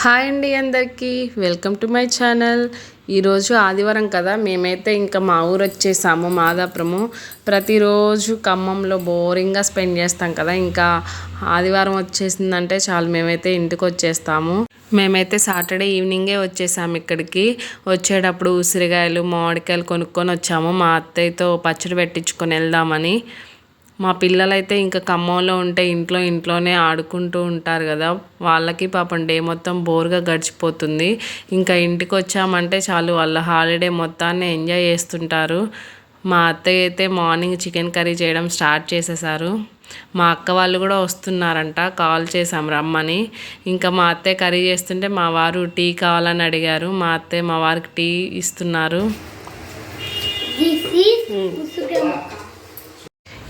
Hi అండి అందరికీ welcome to my channel. ఈరోజు ఆదివారం కదా, మేమైతే ఇంకా మా ఊరు వచ్చేసాము మాదాపురము. ప్రతిరోజు ఖమ్మంలో బోరింగ్గా స్పెండ్ చేస్తాం కదా, ఇంకా ఆదివారం వచ్చేసిందంటే చాలు మేమైతే ఇంటికి వచ్చేస్తాము. మేమైతే సాటర్డే ఈవినింగే వచ్చేసాము ఇక్కడికి. వచ్చేటప్పుడు ఉసిరికాయలు మామిడికాయలు కొనుక్కొని వచ్చాము మా అత్తయ్యతో పచ్చడి పెట్టించుకొని వెళ్దామని. మా పిల్లలైతే ఇంకా ఖమ్మంలో ఉంటే ఇంట్లోనే ఆడుకుంటూ ఉంటారు కదా, వాళ్ళకి పాపం డే మొత్తం బోర్గా గడిచిపోతుంది. ఇంకా ఇంటికి వచ్చామంటే చాలు వాళ్ళ హాలిడే మొత్తాన్ని ఎంజాయ్ చేస్తుంటారు. మా అత్తయ్య అయితే మార్నింగ్ చికెన్ కర్రీ చేయడం స్టార్ట్ చేసేసారు. మా అక్క వాళ్ళు కూడా వస్తున్నారంట, కాల్ చేసాం రమ్మని. ఇంకా మా అత్తయ్య కర్రీ చేస్తుంటే మా వారు టీ కావాలని అడిగారు. మా అత్తయ్య మా వారికి టీ ఇస్తున్నారు.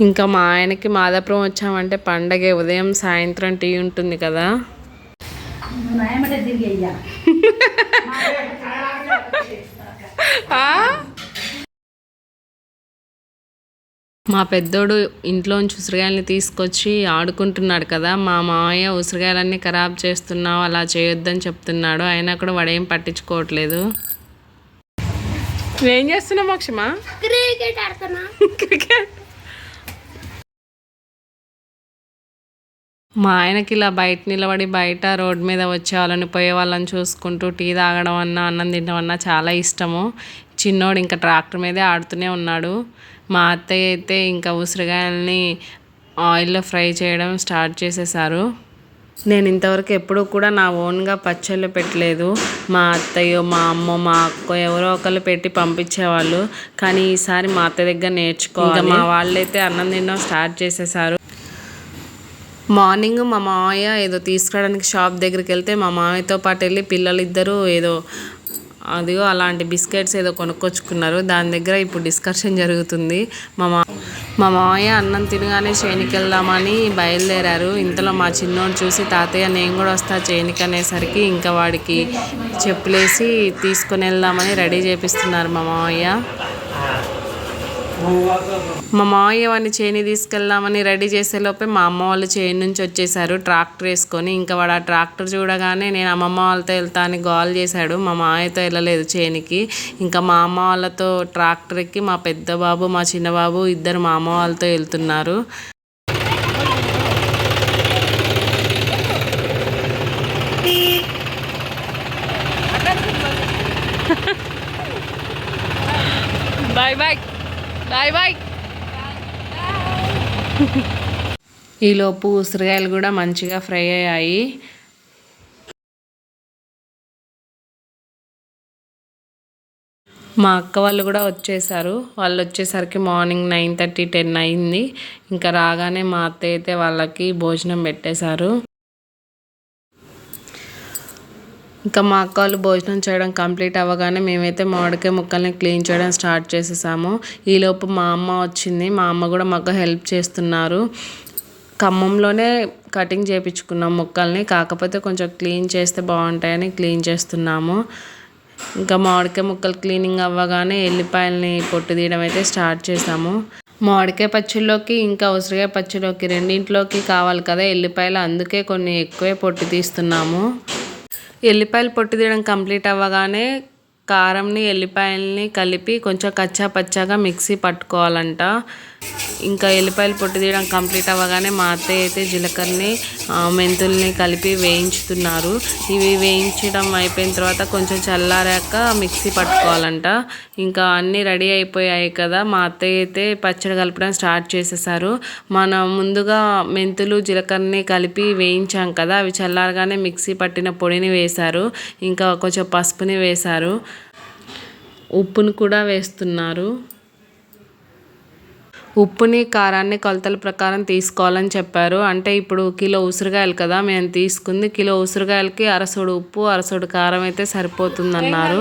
ఇంకా మా ఆయనకి మాదాపురం వచ్చామంటే పండగే, ఉదయం సాయంత్రం టీ ఉంటుంది కదా. మా పెద్దోడు ఇంట్లోంచి ఉసిరికాయలని తీసుకొచ్చి ఆడుకుంటున్నాడు కదా. మా మామయ్య ఉసిరికాయలన్నీ ఖరాబ్ చేస్తున్నావు, అలా చేయొద్దని చెప్తున్నాడు. అయినా కూడా వాడేం పట్టించుకోవట్లేదు. నువ్వేం చేస్తున్నావు మోక్షమా? క్రికెట్. మా ఆయనకి ఇలా బయట నిలబడి బయట రోడ్ మీద వచ్చే వాళ్ళని పోయే వాళ్ళని చూసుకుంటూ టీ తాగడం అన్నా అన్నం తినడం అన్నా చాలా ఇష్టము. చిన్నోడు ఇంకా ట్రాక్టర్ మీదే ఆడుతూనే ఉన్నాడు. మా అత్తయ్య అయితే ఇంకా ఉసిరికాయలని ఆయిల్లో ఫ్రై చేయడం స్టార్ట్ చేసేసారు. నేను ఇంతవరకు ఎప్పుడూ కూడా నా ఓన్గా పచ్చళ్ళు పెట్టలేదు. మా అత్తయ్య మా అమ్మ మా అక్క ఎవరో ఒకళ్ళు పెట్టి పంపించేవాళ్ళు. కానీ ఈసారి మా అత్తయ్య దగ్గర నేర్చుకోవాలి. మా వాళ్ళైతే అన్నం తినడం స్టార్ట్ చేసేసారు. మార్నింగ్ మా మామయ్య ఏదో తీసుకురావడానికి షాప్ దగ్గరికి వెళ్తే మా మామయ్యతో పాటు వెళ్ళి పిల్లలిద్దరూ ఏదో అదిగో అలాంటి బిస్కెట్స్ ఏదో కొనుక్కొచ్చుకున్నారు. దాని దగ్గర ఇప్పుడు డిస్కషన్ జరుగుతుంది. మా మామయ్య అన్నం తినగానే చేనికి వెళ్దామని బయలుదేరారు. ఇంతలో మా చిన్నోడు చూసి తాతయ్య నేను కూడా వస్తా చేనికి అనేసరికి ఇంకా వాడికి చెప్పులేసి తీసుకొని వెళ్దామని రెడీ చేపిస్తున్నారు మా మామయ్య. మా మామయ్య వాడిని చేని తీసుకెళ్దామని రెడీ చేసేలోపే మా అమ్మ వాళ్ళు చేను నుంచి వచ్చేసారు ట్రాక్టర్ వేసుకొని. ఇంకా వాడు ఆ ట్రాక్టర్ చూడగానే నేను అమ్మమ్మ వాళ్ళతో వెళ్తా అని గోల్ చేశాడు. మా మామయ్యతో వెళ్ళలేదు చేనికి. ఇంకా మా అమ్మ వాళ్ళతో ట్రాక్టర్ ఎక్కి మా పెద్ద బాబు మా చిన్న బాబు ఇద్దరు మా అమ్మ వాళ్ళతో వెళ్తున్నారు. Bye bye bye bye. ఈలోపు ఉసిరికాయలు కూడా మంచిగా ఫ్రై అయ్యాయి. మా అక్క వాళ్ళు కూడా వచ్చేసారు. వాళ్ళు వచ్చేసరికి మార్నింగ్ 9:30 10 అయింది. ఇంకా రాగానే మా అత్తయ్య అయితే వాళ్ళకి భోజనం పెట్టేశారు. ఇంకా మా అక్క వాళ్ళు భోజనం చేయడం కంప్లీట్ అవ్వగానే మేమైతే మామిడికాయ ముక్కల్ని క్లీన్ చేయడం స్టార్ట్ చేసేసాము. ఈలోపు మా అమ్మ వచ్చింది. మా అమ్మ కూడా మాకు హెల్ప్ చేస్తున్నారు. ఖమ్మంలోనే కటింగ్ చేయించుకున్నాం ముక్కల్ని, కాకపోతే కొంచెం క్లీన్ చేస్తే బాగుంటాయని క్లీన్ చేస్తున్నాము. ఇంకా మామిడికాయ ముక్కలు క్లీనింగ్ అవ్వగానే ఎల్లిపాయలని పొట్టు తీయడం అయితే స్టార్ట్ చేసాము. మామిడికాయ పచ్చడిలోకి ఇంకా ఉసిరికాయ పచ్చడిలోకి రెండింటిలోకి కావాలి కదా ఎల్లిపాయలు, అందుకే కొన్ని ఎక్కువే పొట్టు తీస్తున్నాము. ఎల్లిపాయలు పొట్టు తీయడం కంప్లీట్ అవ్వగానే కారంని ఎల్లిపాయలని కలిపి కొంచెం కచ్చా పచ్చాగా మిక్సీ పట్టుకోవాలంట. ఇంకా ఎల్లిపాయలు పొట్టు తీయడం కంప్లీట్ అవ్వగానే మా అత్తయ్య అయితే జీలకర్రని మెంతుల్ని కలిపి వేయించుతున్నారు. ఇవి వేయించడం అయిపోయిన తర్వాత కొంచెం చల్లారాక మిక్సీ పట్టుకోవాలంట. ఇంకా అన్నీ రెడీ అయిపోయాయి కదా, మా అత్తయ్య అయితే పచ్చడి కలపడం స్టార్ట్ చేసేసారు. మనం ముందుగా మెంతులు జీలకర్రని కలిపి వేయించాం కదా, అవి చల్లారగానే మిక్సీ పట్టిన పొడిని వేశారు. ఇంకా కొంచెం పసుపుని వేశారు, ఉప్పుని కూడా వేస్తున్నారు. ఉప్పుని కారాన్ని కొలతల ప్రకారం తీసుకోవాలని చెప్పారు. అంటే ఇప్పుడు కిలో ఉసిరికాయలు కదా మేము తీసుకుంది, కిలో ఉసిరికాయలకి అరసోడు ఉప్పు అరసోడు కారం అయితే సరిపోతుందన్నారు.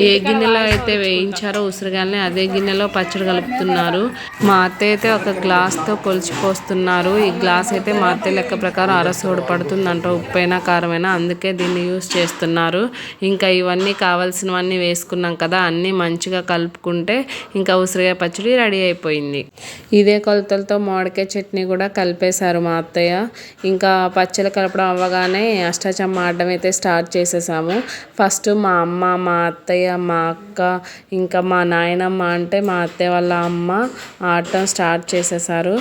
ఏ గిన్నెలో అయితే వేయించారో ఉసిరికాయలని అదే గిన్నెలో పచ్చడి కలుపుతున్నారు. మా అత్తయ్య అయితే ఒక గ్లాస్తో కొలిచిపోస్తున్నారు. ఈ గ్లాస్ అయితే మా అత్తయ్య లెక్క ప్రకారం అరసోడు పడుతుందంట, ఉప్పైనా కారమైనా, అందుకే దీన్ని యూస్ చేస్తున్నారు. ఇంకా ఇవన్నీ కావాల్సినవన్నీ వేసుకున్నాం కదా, అన్నీ మంచిగా కలుపుకుంటే ఇంకా ఉసిరికాయ పచ్చడి రెడీ అయిపోయింది. ఇదే కొలతలతో మామిడికాయ చట్నీ కూడా కలిపేశారు మా అత్తయ్య. ఇంకా పచ్చళ్ళు కలపడం అవ్వగానే అష్టాచమ్మా ఆడడం అయితే స్టార్ట్ చేసేసాము. ఫస్ట్ మా అమ్మ, మా అత్తయ్య, మా అక్క, ఇంకా మా నాయనమ్మ అంటే మా అత్తయ్య వాళ్ళ అమ్మ ఆడటం స్టార్ట్ చేసేసారు.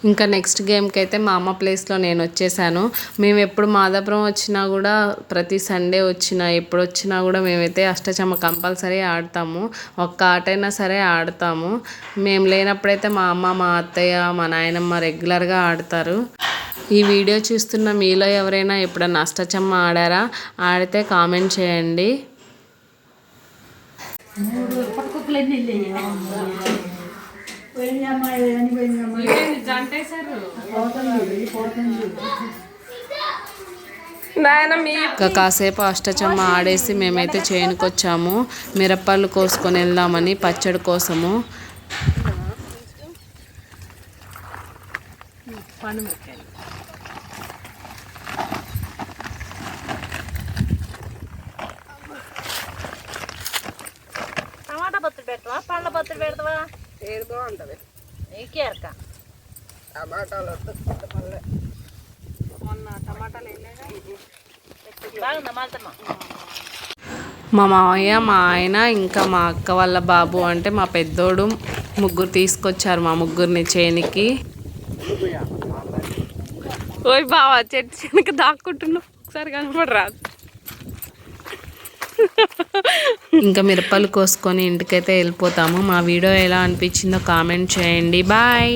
ఇంకా నెక్స్ట్ గేమ్కి అయితే మా అమ్మ ప్లేస్లో నేను వచ్చేసాను. మేము ఎప్పుడు మాదాపురం వచ్చినా కూడా, ప్రతి సండే వచ్చినా ఎప్పుడు వచ్చినా కూడా మేమైతే అష్టాచమ్మా కంపల్సరీ ఆడతాము. ఒక్క ఆటైనా సరే ఆడతాము. మేము లేనప్పుడైతే మా అమ్మ, మా అత్తయ్య, మా నాయనమ్మ రెగ్యులర్గా ఆడతారు. ఈ వీడియో చూస్తున్న మీలో ఎవరైనా ఎప్పుడన్నా అష్టాచమ్మా ఆడారా? ఆడితే కామెంట్ చేయండి. కాసేపు అష్టాచమ్మా ఆడేసి మేమైతే చేనుకు వచ్చాము. మిరపళ్ళు కోసుకొని వెళ్దామని పచ్చడి కోసము. టమాటా బొత్తులు పెడతావా, పండ్ల బొత్తులు పెడతావా? ఏది బాగుంటుంది? నీకేరక టమాటాలు మొన్న టమాటాలు బాగుందా మాల్తమ్మా? మా మామయ్య, మా ఆయన, ఇంకా మా అక్క వాళ్ళ బాబు అంటే మా పెద్దోడు ముగ్గురు తీసుకొచ్చారు మా ముగ్గురిని చేనికి. ఓయ్ బావా, చెట్టు చేనుకి దాక్కుంటున్నావు, ఒకసారి కనపడరా? ఇంకా మిరపలు కోసుకొని ఇంటికైతే వెళ్ళిపోతాము. మా వీడియో ఎలా అనిపించిందో కామెంట్ చేయండి. బాయ్.